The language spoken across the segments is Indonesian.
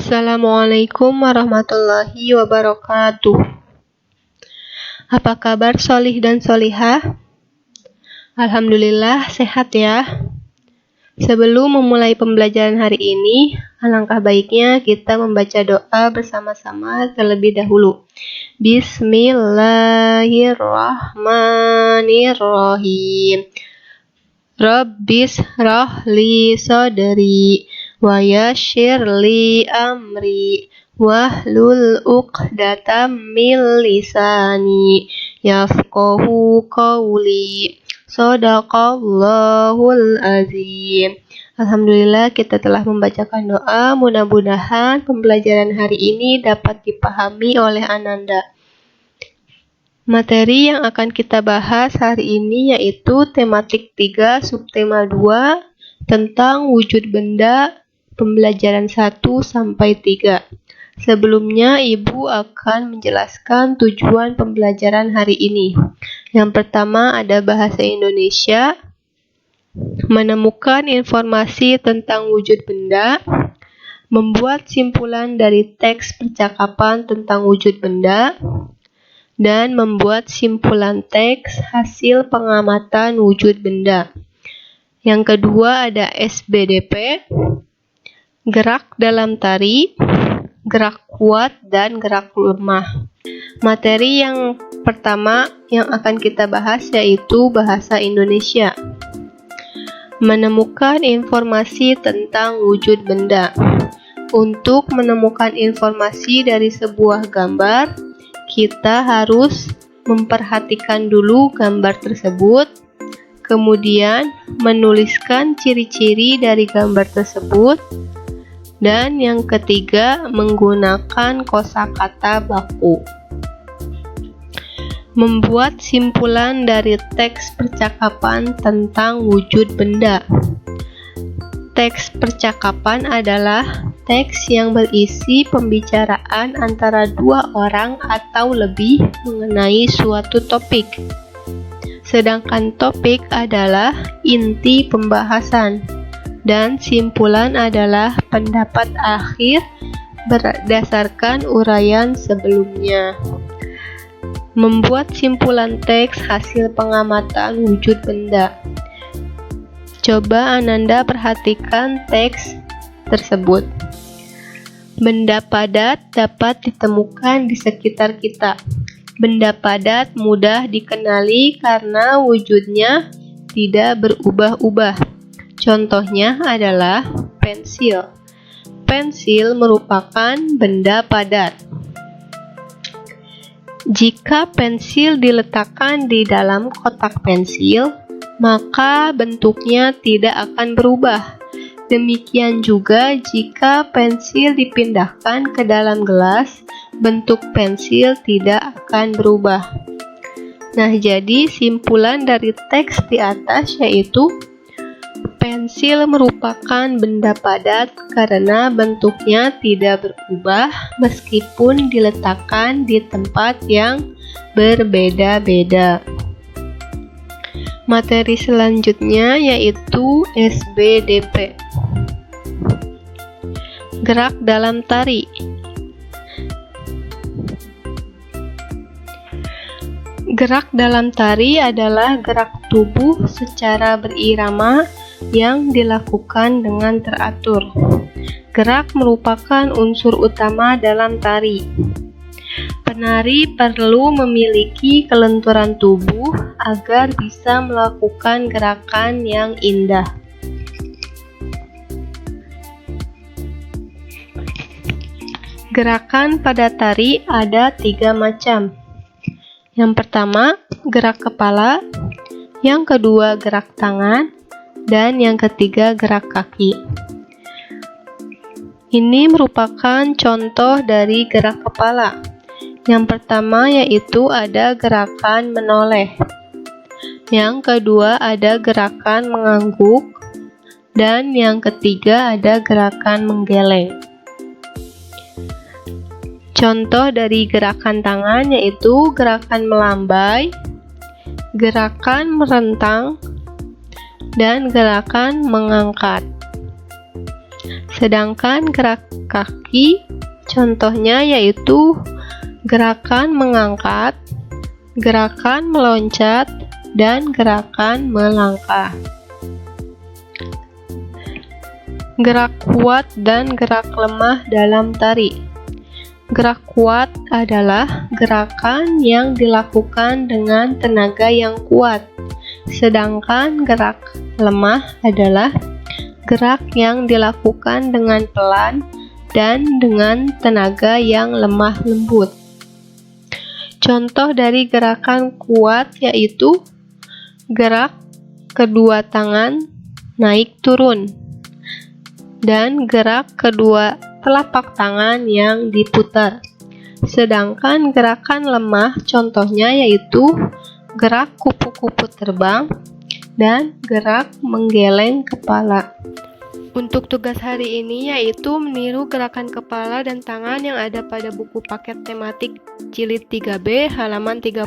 Assalamualaikum warahmatullahi wabarakatuh. Apa kabar solih dan solihah? Alhamdulillah sehat ya. Sebelum memulai pembelajaran hari ini, alangkah baiknya kita membaca doa bersama-sama terlebih dahulu. Bismillahirrahmanirrahim. Rabbis rahli sadri wa yassir li amri wahlul 'uqdatam min lisani yafqahu qawli. Shadaqallahul azim. Alhamdulillah kita telah membacakan doa. Mudah-mudahan pembelajaran hari ini dapat dipahami oleh Ananda. Materi yang akan kita bahas hari ini yaitu tematik 3, subtema 2 tentang wujud benda, pembelajaran 1-3. Sebelumnya, Ibu akan menjelaskan tujuan pembelajaran hari ini. Yang pertama ada bahasa Indonesia, menemukan informasi tentang wujud benda, membuat simpulan dari teks percakapan tentang wujud benda, dan membuat simpulan teks hasil pengamatan wujud benda. Yang kedua ada SBDP, gerak dalam tari, gerak kuat, dan gerak lemah. Materi yang pertama yang akan kita bahas yaitu bahasa Indonesia. Menemukan informasi tentang wujud benda. Untuk menemukan informasi dari sebuah gambar, kita harus memperhatikan dulu gambar tersebut, kemudian menuliskan ciri-ciri dari gambar tersebut, dan yang ketiga menggunakan kosakata baku. Membuat simpulan dari teks percakapan tentang wujud benda. Teks percakapan adalah teks yang berisi pembicaraan antara dua orang atau lebih mengenai suatu topik. Sedangkan topik adalah inti pembahasan dan simpulan adalah pendapat akhir berdasarkan uraian sebelumnya. Membuat simpulan teks hasil pengamatan wujud benda. Coba Ananda perhatikan teks tersebut. Benda padat dapat ditemukan di sekitar kita. Benda padat mudah dikenali karena wujudnya tidak berubah-ubah. Contohnya adalah pensil. Pensil merupakan benda padat. Jika pensil diletakkan di dalam kotak pensil, maka bentuknya tidak akan berubah. Demikian juga jika pensil dipindahkan ke dalam gelas, bentuk pensil tidak akan berubah. Nah, jadi simpulan dari teks di atas yaitu pensil merupakan benda padat karena bentuknya tidak berubah meskipun diletakkan di tempat yang berbeda-beda. Materi selanjutnya yaitu SBDP. Gerak dalam tari. Gerak dalam tari adalah gerak tubuh secara berirama yang dilakukan dengan teratur. Gerak merupakan unsur utama dalam tari. Penari perlu memiliki kelenturan tubuh agar bisa melakukan gerakan yang indah. Gerakan pada tari ada 3 macam. Yang pertama, gerak kepala, yang kedua gerak tangan, dan yang ketiga gerak kaki. Ini merupakan contoh dari gerak kepala. Yang pertama yaitu ada gerakan menoleh. Yang kedua ada gerakan mengangguk. Dan yang ketiga ada gerakan menggeleng. Contoh dari gerakan tangan yaitu gerakan melambai, gerakan merentang, dan gerakan mengangkat. Sedangkan gerak kaki contohnya yaitu gerakan mengangkat, gerakan meloncat, dan gerakan melangkah. Gerak kuat dan gerak lemah dalam tari. Gerak kuat adalah gerakan yang dilakukan dengan tenaga yang kuat, sedangkan gerak lemah adalah gerak yang dilakukan dengan pelan dan dengan tenaga yang lemah lembut. Contoh dari gerakan kuat yaitu gerak kedua tangan naik turun dan gerak kedua telapak tangan yang diputar. Sedangkan gerakan lemah contohnya yaitu gerak kupu-kupu terbang dan gerak menggeleng kepala. Untuk tugas hari ini yaitu meniru gerakan kepala dan tangan yang ada pada buku paket tematik jilid 3B halaman 30.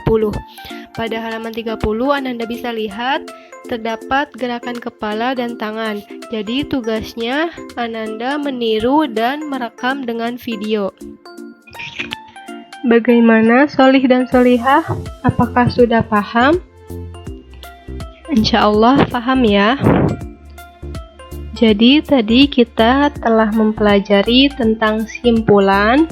Pada halaman 30 Ananda bisa lihat terdapat gerakan kepala dan tangan. Jadi tugasnya Ananda meniru dan merekam dengan video. Bagaimana Solih dan Solihah? Apakah sudah paham? Insya Allah paham ya. Jadi tadi kita telah mempelajari tentang simpulan,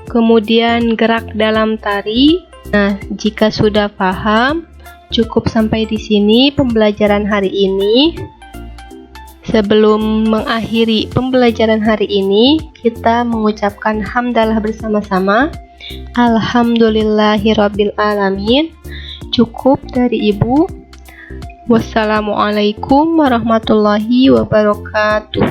kemudian gerak dalam tari. Nah, jika sudah paham, cukup sampai di sini pembelajaran hari ini. Sebelum mengakhiri pembelajaran hari ini, kita mengucapkan hamdalah bersama-sama. Alhamdulillahirabbil alamin. Cukup dari Ibu. Wassalamualaikum warahmatullahi wabarakatuh.